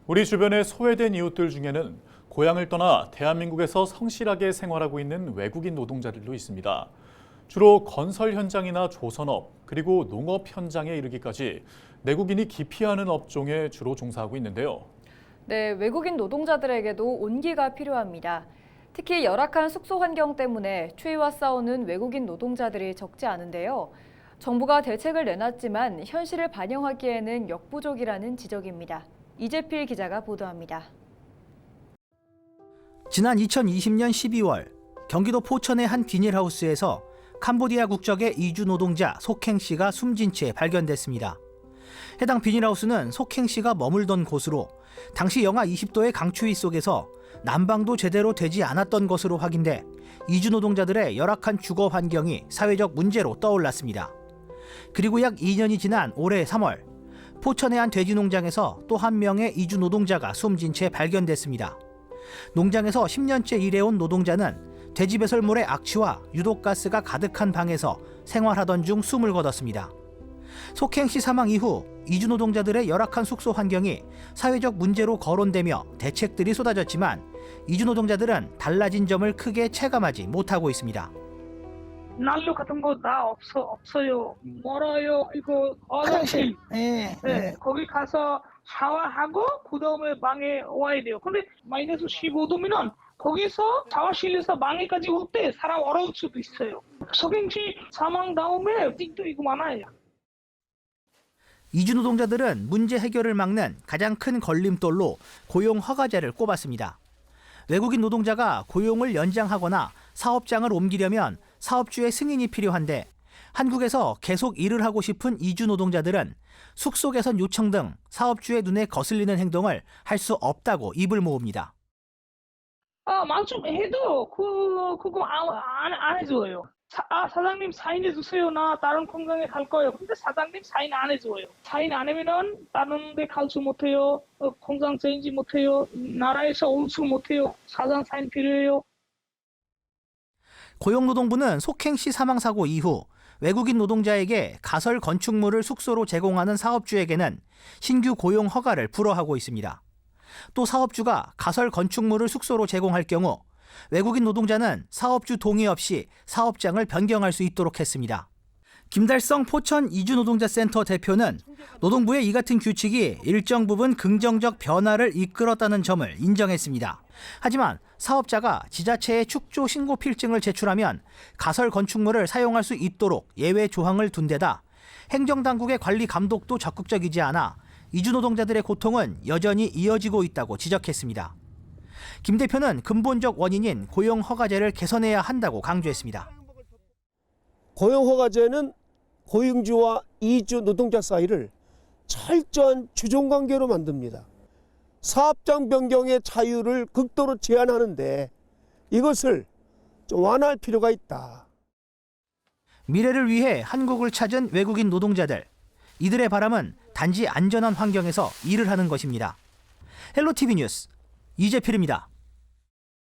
우리 주변의 소외된 이웃들 중에는 고향을 떠나 대한민국에서 성실하게 생활하고 있는 외국인 노동자들도 있습니다. 주로 건설 현장이나 조선업, 그리고 농업 현장에 이르기까지 내국인이 기피하는 업종에 주로 종사하고 있는데요. 네, 외국인 노동자들에게도 온기가 필요합니다. 특히 열악한 숙소 환경 때문에 추위와 싸우는 외국인 노동자들이 적지 않은데요. 정부가 대책을 내놨지만 현실을 반영하기에는 역부족이라는 지적입니다. 이재필 기자가 보도합니다. 지난 2020년 12월 경기도 포천의 한 비닐하우스에서 캄보디아 국적의 이주 노동자 속행 씨가 숨진 채 발견됐습니다. 해당 비닐하우스는 속행 씨가 머물던 곳으로 당시 영하 20도의 강추위 속에서 난방도 제대로 되지 않았던 것으로 확인돼 이주 노동자들의 열악한 주거 환경이 사회적 문제로 떠올랐습니다. 그리고 약 2년이 지난 올해 3월 포천의 한 돼지 농장에서 또 한 명의 이주 노동자가 숨진 채 발견됐습니다. 농장에서 10년째 일해온 노동자는 돼지 배설물의 악취와 유독가스가 가득한 방에서 생활하던 중 숨을 거뒀습니다. 속행 씨 사망 이후 이주 노동자들의 열악한 숙소 환경이 사회적 문제로 거론되며 대책들이 쏟아졌지만 이주 노동자들은 달라진 점을 크게 체감하지 못하고 있습니다. 난로 같은 거 다 없어요. 멀어요. 이거 화장실. 네. 거기 가서 샤워하고 그다음에 방에 와야 돼요. 근데 마이너스 15도면은 거기서 샤워실에서 방에까지 올 때 사람 얼어올 수도 있어요. 석행 씨 사망 다음에 띵도 이거 많아요. 이주 노동자들은 문제 해결을 막는 가장 큰 걸림돌로 고용 허가제를 꼽았습니다. 외국인 노동자가 고용을 연장하거나 사업장을 옮기려면 사업주의 승인이 필요한데 한국에서 계속 일을 하고 싶은 이주 노동자들은 숙소 개선 요청 등 사업주의 눈에 거슬리는 행동을 할 수 없다고 입을 모읍니다. 만점 해도 그거 안 해줘요. 사장님 사인해 주세요. 나 다른 공장에 갈 거예요. 근데 사장님 사인 안 해줘요. 사인 안 하면은 다른 데 갈 수 못해요. 공장 체인지 못해요. 나라에서 올 수 못해요. 사장 사인 필요해요. 고용노동부는 속행 씨 사망 사고 이후 외국인 노동자에게 가설 건축물을 숙소로 제공하는 사업주에게는 신규 고용 허가를 불허하고 있습니다. 또 사업주가 가설 건축물을 숙소로 제공할 경우 외국인 노동자는 사업주 동의 없이 사업장을 변경할 수 있도록 했습니다. 김달성 포천 이주노동자센터 대표는 노동부의 이 같은 규칙이 일정 부분 긍정적 변화를 이끌었다는 점을 인정했습니다. 하지만 사업자가 지자체에 축조 신고 필증을 제출하면 가설 건축물을 사용할 수 있도록 예외 조항을 둔 데다 행정당국의 관리 감독도 적극적이지 않아 이주노동자들의 고통은 여전히 이어지고 있다고 지적했습니다. 김 대표는 근본적 원인인 고용허가제를 개선해야 한다고 강조했습니다. 고용허가제는 고용주와 이주 노동자 사이를 철저한 주종관계로 만듭니다. 사업장 변경의 자유를 극도로 제한하는데 이것을 좀 완화할 필요가 있다. 미래를 위해 한국을 찾은 외국인 노동자들. 이들의 바람은 단지 안전한 환경에서 일을 하는 것입니다. 헬로티비 뉴스 이재필입니다.